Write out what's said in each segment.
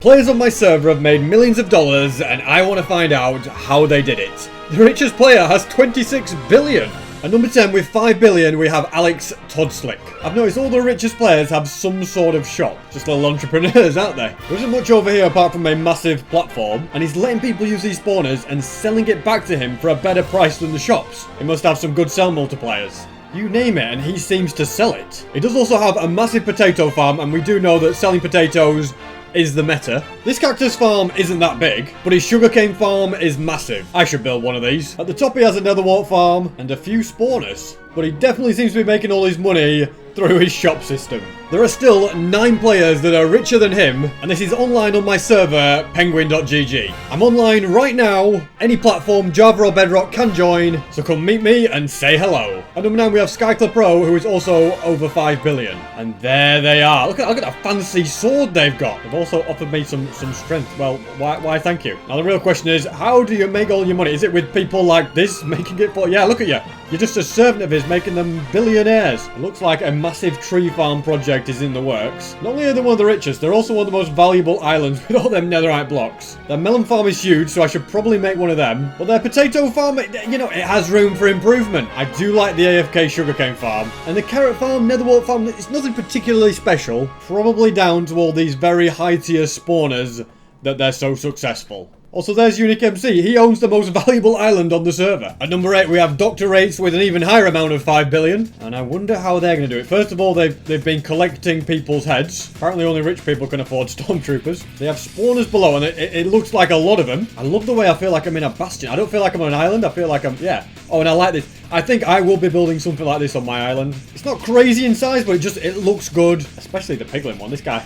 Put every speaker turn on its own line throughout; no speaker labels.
Players on my server have made millions of dollars and I want to find out how they did it. The richest player has 26 billion. At number 10 with 5 billion we have Alex Todslick. I've noticed all the richest players have some sort of shop. Just little entrepreneurs, aren't they? There isn't much over here apart from a massive platform, and he's letting people use these spawners and selling it back to him for a better price than the shops. He must have some good sell multipliers. You name it and he seems to sell it. He does also have a massive potato farm, and we do know that selling potatoes is the meta. This Cactus Farm isn't that big, but his sugarcane farm is massive. I should build one of these. At the top he has a netherwort farm and a few spawners, but he definitely seems to be making all his money through his shop system. There are still 9 players that are richer than him, and this is online on my server, penguin.gg. I'm online right now. Any platform, Java or Bedrock, can join, so come meet me and say hello. At number 9 we have Skycler Pro, who is also over 5 billion. And there they are. Look at that fancy sword they've got. They've also offered me some strength. Well, why thank you. Now the real question is, how do you make all your money? Is it with people like this making it for... Yeah, look at you. You're just a servant of his making them billionaires. It looks like a massive tree farm project is in the works. Not only are they one of the richest, they're also one of the most valuable islands with all them netherite blocks. Their melon farm is huge, so I should probably make one of them. But their potato farm, you know, it has room for improvement. I do like the AFK sugarcane farm. And the carrot farm, netherwort farm, it's nothing particularly special. Probably down to all these very high tier spawners that they're so successful. Also, there's Unique MC. He owns the most valuable island on the server. At number 8, we have Dr. Rates with an even higher amount of 5 billion. And I wonder how they're going to do it. First of all, they've been collecting people's heads. Apparently, only rich people can afford stormtroopers. They have spawners below, and it looks like a lot of them. I love the way I feel like I'm in a bastion. I don't feel like I'm on an island. I feel like I'm... Yeah. Oh, and I like this. I think I will be building something like this on my island. It's not crazy in size, but it looks good. Especially the piglin one. This guy,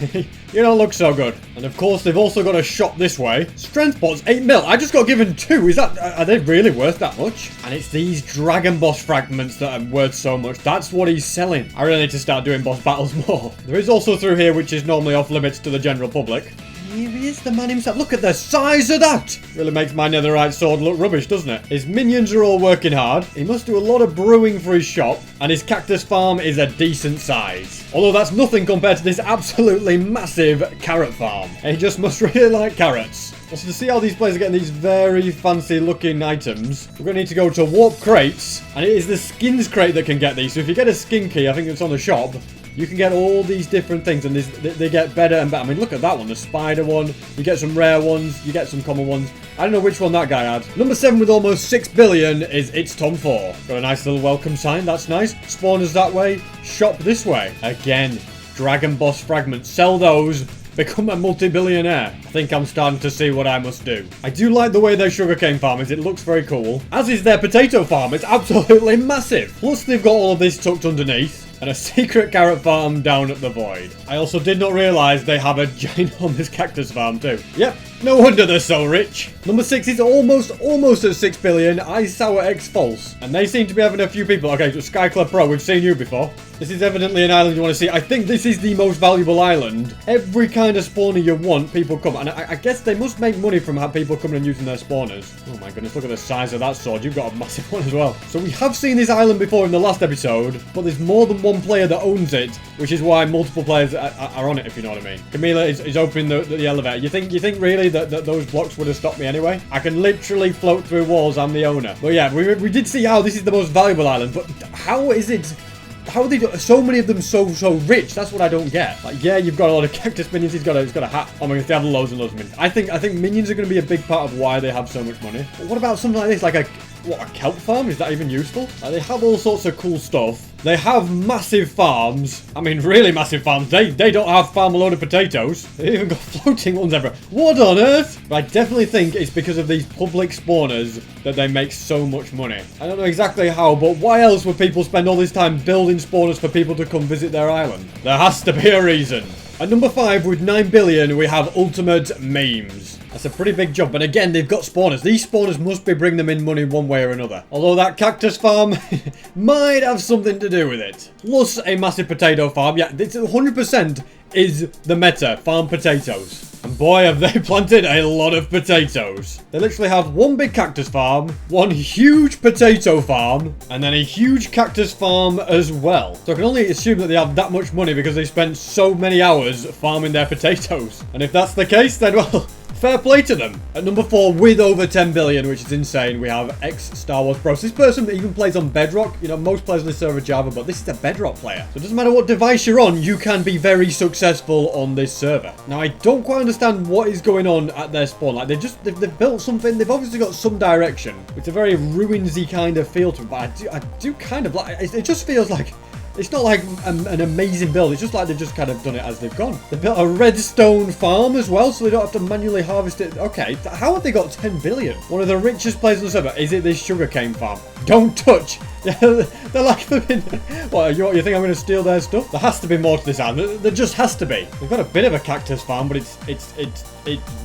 you don't look so good. And of course, they've also got a shop this way. Strength pots, 8 mil. I just got given 2. Are they really worth that much? And it's these dragon boss fragments that are worth so much. That's what he's selling. I really need to start doing boss battles more. There is also through here, which is normally off limits to the general public. Here he is, the man himself. Look at the size of that! Really makes my netherite sword look rubbish, doesn't it? His minions are all working hard. He must do a lot of brewing for his shop. And his cactus farm is a decent size. Although that's nothing compared to this absolutely massive carrot farm. He just must really like carrots. Also, to see how these players are getting these very fancy looking items, we're going to need to go to warp crates. And it is the skins crate that can get these. So if you get a skin key, I think it's on the shop, you can get all these different things, and they get better and better. I mean, look at that one, the spider one. You get some rare ones, you get some common ones. I don't know which one that guy had. Number 7 with almost 6 billion is It's Tom 4. Got a nice little welcome sign, that's nice. Spawners that way, shop this way. Again, Dragon Boss fragments. Sell those, become a multi-billionaire. I think I'm starting to see what I must do. I do like the way their sugarcane farm is. It looks very cool. As is their potato farm. It's absolutely massive. Plus, they've got all of this tucked underneath. And a secret carrot farm down at the void. I also did not realise they have a ginormous cactus farm too. Yep, no wonder they're so rich. Number 6 is almost at 6 billion. Ice Sour X False. And they seem to be having a few people. Okay, so Skycler Pro, we've seen you before. This is evidently an island you want to see. I think this is the most valuable island. Every kind of spawner you want, people come. And I guess they must make money from people coming and using their spawners. Oh my goodness, look at the size of that sword. You've got a massive one as well. So we have seen this island before in the last episode, but there's more than one player that owns it, which is why multiple players are on it, if you know what I mean. Camila is opening the elevator. You think really that those blocks would have stopped me anyway? I can literally float through walls. I'm the owner. But yeah, we did see how this is the most valuable island, but how is it... How are they so many of them so rich? That's what I don't get. Like, yeah, you've got a lot of cactus minions. He's got a hat. Oh my goodness, they have loads and loads of minions. I think minions are going to be a big part of why they have so much money. But what about something like this? Like a kelp farm? Is that even useful? Like, they have all sorts of cool stuff. They have massive farms. I mean, really massive farms. They don't have farm a load of potatoes. They even got floating ones everywhere. What on earth? But I definitely think it's because of these public spawners that they make so much money. I don't know exactly how, but why else would people spend all this time building spawners for people to come visit their island? There has to be a reason. At number 5 with 9 billion, we have Ultimate Memes. That's a pretty big jump. And again, they've got spawners. These spawners must be bringing them in money one way or another. Although that cactus farm might have something to do with it. Plus a massive potato farm. Yeah, it's 100% is the meta. Farm potatoes. And boy, have they planted a lot of potatoes. They literally have one big cactus farm, one huge potato farm, and then a huge cactus farm as well. So I can only assume that they have that much money because they spent so many hours farming their potatoes. And if that's the case, then well, fair play to them. At number 4, with over 10 billion, which is insane, we have Star Wars Bros. This person even plays on Bedrock. You know, most players on this server are Java, but this is a Bedrock player. So it doesn't matter what device you're on, you can be very successful on this server. Now, I don't quite understand what is going on at their spawn. Like, they've built something. They've obviously got some direction. It's a very ruinsy kind of feel to it, but I do kind of like it. It just feels like it's not like an amazing build. It's just like they've just kind of done it as they've gone. They built a redstone farm as well, so they don't have to manually harvest it. Okay, how have they got 10 billion? One of the richest players on the server. Is it this sugarcane farm? Don't touch. They're like flipping. What, you think I'm going to steal their stuff? There has to be more to this island. There just has to be. They've got a bit of a cactus farm, but it's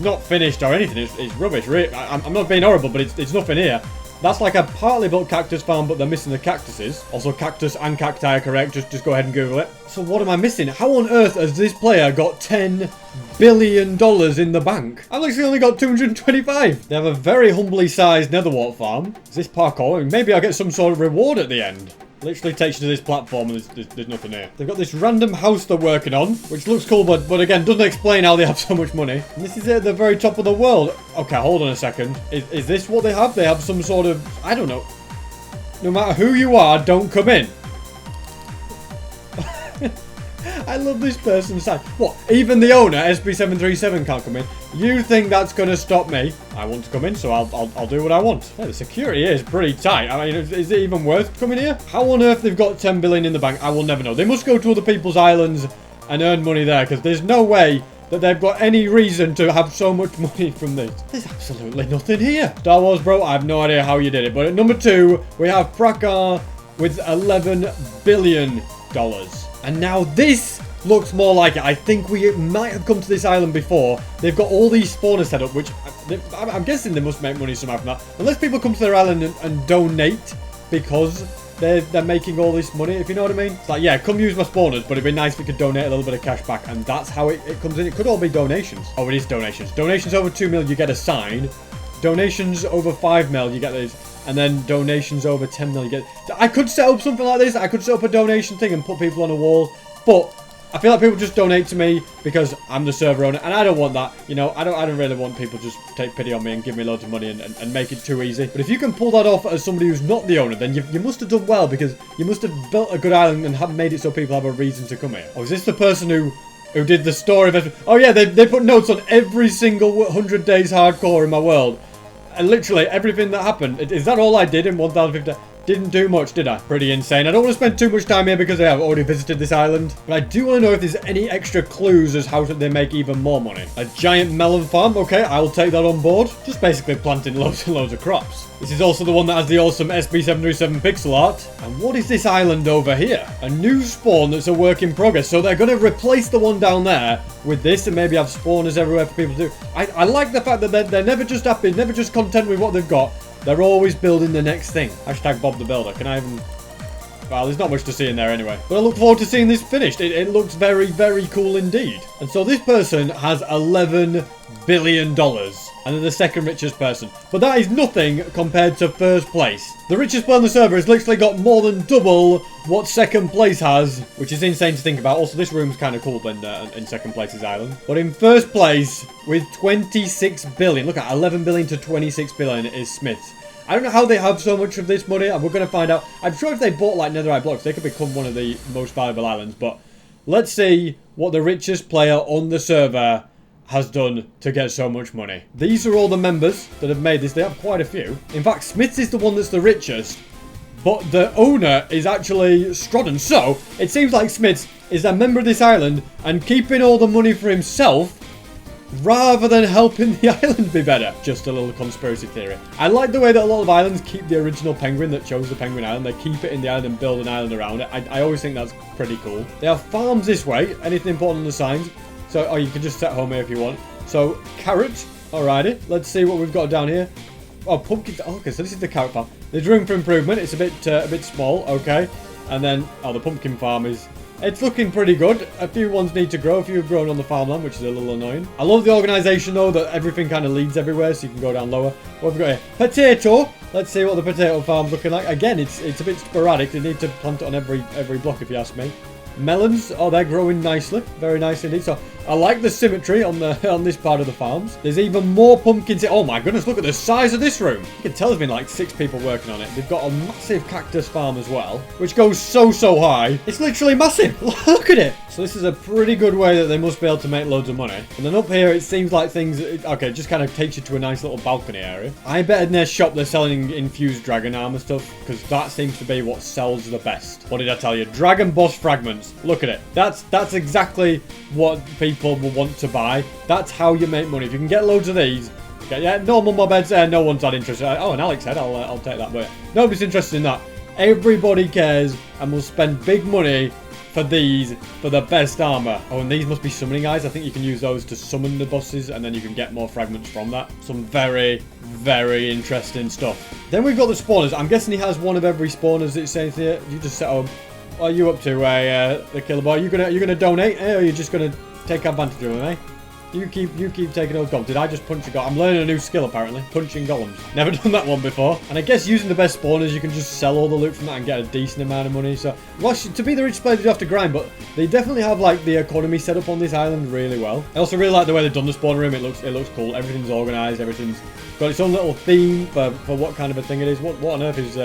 not finished or anything. It's rubbish. I'm not being horrible, but it's nothing here. That's like a partly built cactus farm, but they're missing the cactuses. Also, cactus and cacti are correct. Just go ahead and Google it. So what am I missing? How on earth has this player got $10 billion in the bank? I've actually only got 225. They have a very humbly sized netherwart farm. Is this parkour? Maybe I'll get some sort of reward at the end. Literally takes you to this platform and there's nothing here. They've got this random house they're working on, which looks cool, but again, doesn't explain how they have so much money. And this is at the very top of the world. Okay, hold on a second. Is this what they have? They have some sort of, I don't know. No matter who you are, don't come in. I love this person's side. What? Even the owner, SB737, can't come in. You think that's going to stop me? I want to come in, so I'll do what I want. Yeah, the security here is pretty tight. I mean, is it even worth coming here? How on earth they've got 10 billion in the bank? I will never know. They must go to other people's islands and earn money there, because there's no way that they've got any reason to have so much money from this. There's absolutely nothing here. Star Wars, bro, I have no idea how you did it. But at number 2, we have Prakar with $11 billion. And now this looks more like it. I think we might have come to this island before. They've got all these spawners set up, which I'm guessing they must make money somehow from that. Unless people come to their island and donate because they're making all this money, if you know what I mean. It's like, yeah, come use my spawners, but it'd be nice if we could donate a little bit of cash back. And that's how it comes in. It could all be donations. Oh, it is donations. Donations over 2 mil, you get a sign. Donations over 5 mil, you get these. And then donations over 10 mil, you get... I could set up something like this. I could set up a donation thing and put people on a wall. But I feel like people just donate to me because I'm the server owner. And I don't want that. You know, I don't really want people just take pity on me and give me loads of money and make it too easy. But if you can pull that off as somebody who's not the owner, then you must have done well, because you must have built a good island and have made it so people have a reason to come here. Oh, is this the person who did the story of... Oh, yeah, they put notes on every single 100 days hardcore in my world. And literally everything that happened. Is that all I did in 1050? Didn't do much, did I? Pretty insane. I don't want to spend too much time here because I have already visited this island. But I do want to know if there's any extra clues as how they make even more money. A giant melon farm. Okay, I'll take that on board. Just basically planting loads and loads of crops. This is also the one that has the awesome SB737 pixel art. And what is this island over here? A new spawn that's a work in progress. So they're going to replace the one down there with this and maybe have spawners everywhere for people to do. I like the fact that they're never just happy, never just content with what they've got. They're always building the next thing. Hashtag Bob the Builder. Can I even... Well, there's not much to see in there anyway. But I look forward to seeing this finished. It looks very, very cool indeed. And so this person has $11 billion. And they're the second richest person. But that is nothing compared to first place. The richest player on the server has literally got more than double what second place has, which is insane to think about. Also, this room's kind of cool in second place's island. But in first place, with 26 billion, look at 11 billion to 26 billion is Smith's. I don't know how they have so much of this money, and we're going to find out. I'm sure if they bought like netherite blocks, they could become one of the most valuable islands. But let's see what the richest player on the server has done to get so much money. These are all the members that have made this. They have quite a few. In fact, Smith's is the one that's the richest, but the owner is actually Strodden. So it seems like Smith's is a member of this island and keeping all the money for himself rather than helping the island be better. Just a little conspiracy theory. I like the way that a lot of islands keep the original penguin that chose the penguin island. They keep it in the island and build an island around it. I always think that's pretty cool. They have farms this way. Anything important on the signs. So, oh, you can just set home here if you want. So, carrot. Alrighty. Let's see what we've got down here. Oh, pumpkins. Oh, okay, so this is the carrot farm. There's room for improvement. It's a bit small. Okay. And then, oh, the pumpkin farm is It's looking pretty good. A few ones need to grow. A few have grown on the farmland, which is a little annoying. I love the organisation, though, that everything kind of leads everywhere, so you can go down lower. What have we got here? Potato. Let's see what the potato farm's looking like. Again, it's a bit sporadic. They need to plant it on every block, if you ask me. Melons, oh, they're growing nicely. Very nice indeed. So I like the symmetry on this part of the farms. There's even more pumpkins. Oh my goodness, look at the size of this room. You can tell there's been like 6 people working on it. They've got a massive cactus farm as well, which goes so high. It's literally massive. Look at it. So this is a pretty good way that they must be able to make loads of money. And then up here, it seems like things, okay, it just kind of takes you to a nice little balcony area. I bet in their shop they're selling infused dragon armor stuff, because that seems to be what sells the best. What did I tell you? Dragon boss fragments. Look at it. That's exactly what people will want to buy. That's how you make money. If you can get loads of these. Okay, yeah, normal mob heads. No one's that interested. Oh, an Alex head. I'll take that. But nobody's interested in that. Everybody cares and will spend big money for these, for the best armor. Oh, and these must be summoning eyes. I think you can use those to summon the bosses, and then you can get more fragments from that. Some very interesting stuff. Then we've got the spawners. I'm guessing he has one of every spawners it's saying here. You just set up. What are you up to, the killer boy? You gonna donate, or are you just gonna take advantage of him, eh? You keep taking those golems. Did I just punch a golem? I'm learning a new skill apparently. Punching golems. Never done that one before. And I guess using the best spawners, you can just sell all the loot from that and get a decent amount of money. So, well, to be the richest player, you have to grind, but they definitely have like the economy set up on this island really well. I also really like the way they've done the spawner room. It looks cool. Everything's organised. Everything's got its own little theme for what kind of a thing it is. What on earth is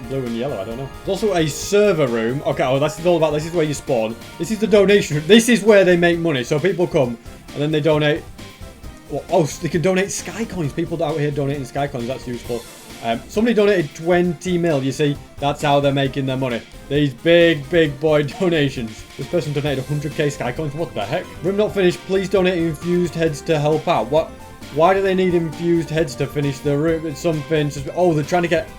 blue and yellow? I don't know. There's also a server room. Okay, oh, that's all about. This is where you spawn. This is the donation room. This is where they make money. So people come and then they donate. Oh, they can donate sky coins. People out here donating sky coins. That's useful. Somebody donated 20 mil. You see, that's how they're making their money. These big boy donations. This person donated 100k sky coins. What the heck? Room not finished. Please donate infused heads to help out. What? Why do they need infused heads to finish the room? It's something. Oh, they're trying to get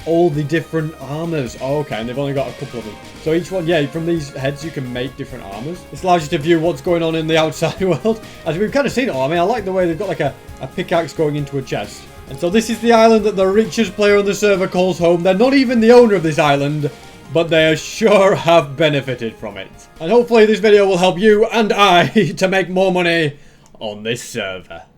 all the different armors. Oh, okay, and they've only got a couple of them. So each one, yeah, from these heads you can make different armors. This allows you to view what's going on in the outside world. As we've kind of seen it all. I mean, I like the way they've got like a pickaxe going into a chest. And so this is the island that the richest player on the server calls home. They're not even the owner of this island, but they sure have benefited from it. And hopefully this video will help you and I to make more money on this server.